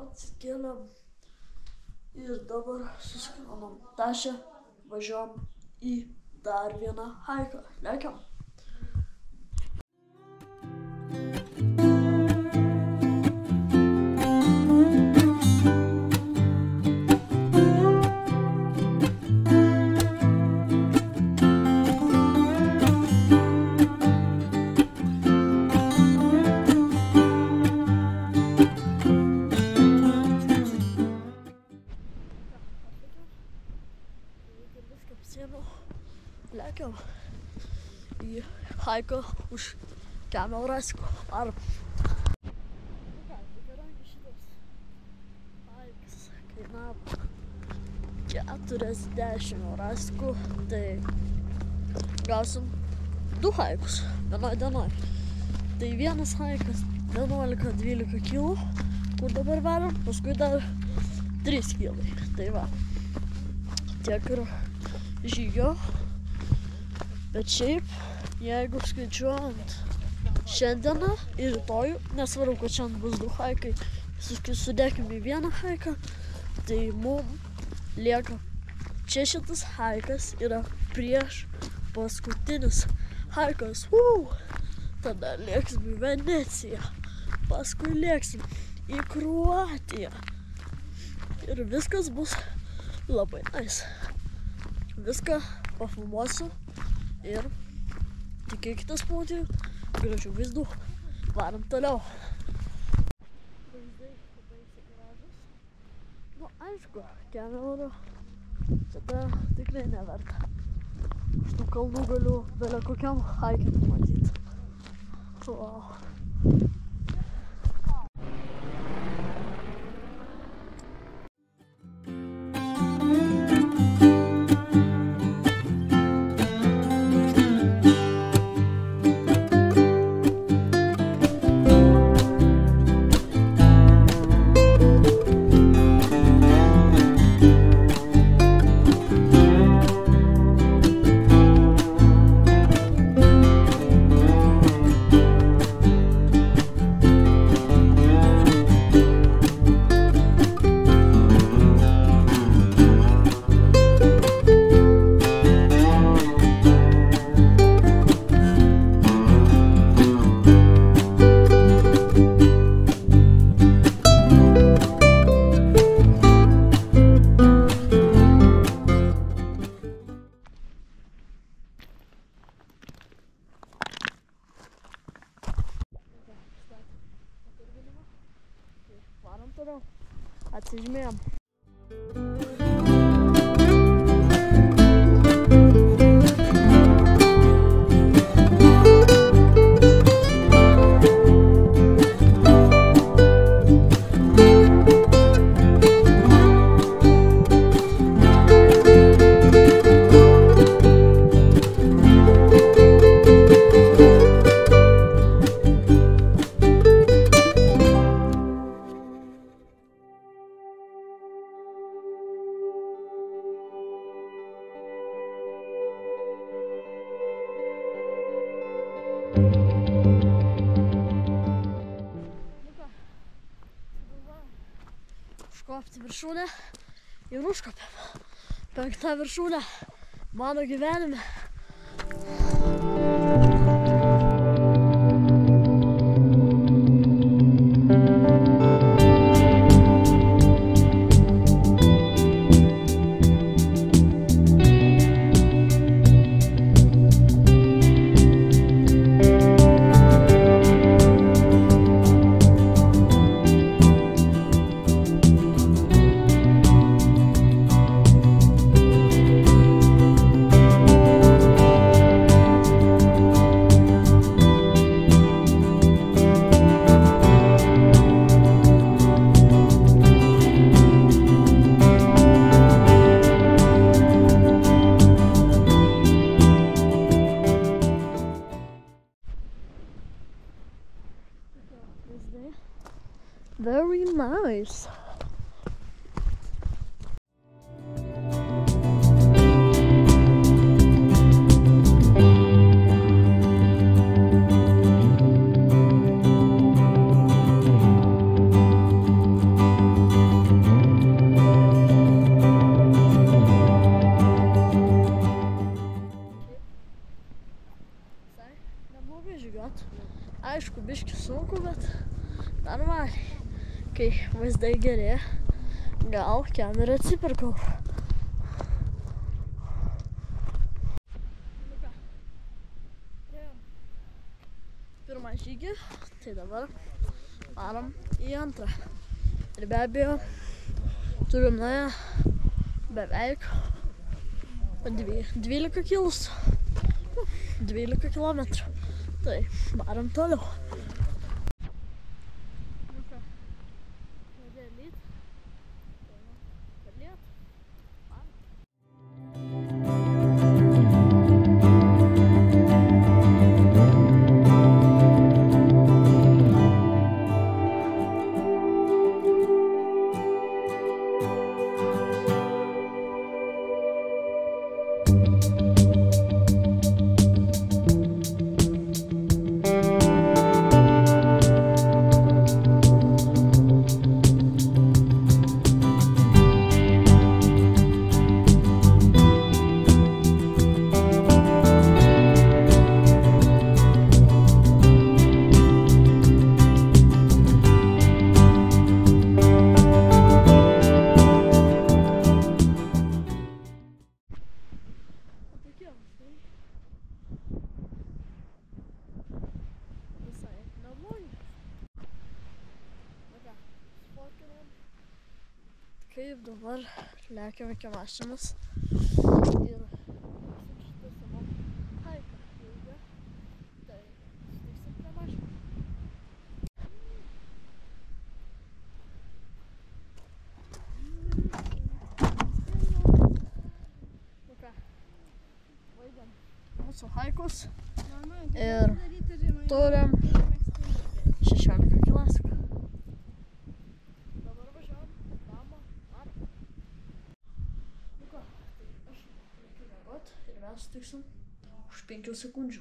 atsikėlėm ir dabar susikraunam tašę, važiuojam į dar vieną haiką. Lekiam. Lekiam į haiką už Kelmio Rasko. Varom. Kadangi šitas haikas kainavo 40 raskų, tai gausim 2 haikus vienoj dienoj. Tai vienas haikas 11-12 kilų, kur dabar varom, paskui dar 3 kilai. Tai va, tiek ir žygio. Bet šiaip, jeigu skaičiuojant šiandieną ir rytojų, nesvarbu, kad šiandien bus 2 haikai, sudėkim į vieną haiką, tai mums lieka čia šitas haikas yra prieš paskutinis haikas. Tada lėksim į Veneciją, paskui lėksim į Kroatiją ir viskas bus labai nice. Viską pafilmuosiu. Ir tikėkitės pamatyti gražių vaizdų. Varom toliau. Vaizdai baisiai gražus. Nu, aišku, Kelmio tada tikrai neverta. Iš tų kalnų galiu vėliau kokiam haike pamatyti. Wow. Varom toliau. Atsižymėjom. Užkopti viršūnę ir užkopėm. 5. viršūnė mano gyvenime. Very nice. neblogai žygiuot. Aišku, biški sunku, bet normaliai. Kai vaizdai gerėja, gal kamerą atsipirkau. Nu ką, priėjom pirmą žygį, tai dabar varom į antrą. Ir be abejo, turim nuėję beveik 12 kilus. 12 kilometrų. Tai varom toliau. Kaip dabar lekiam iki mašinos ir šitą savo haiką ilgą, tai sutiksim prie mašinos. Nu ką, baigiam mūsų haikus ir turim 16 kilometrų. Sutiksim už 5 sekundžių.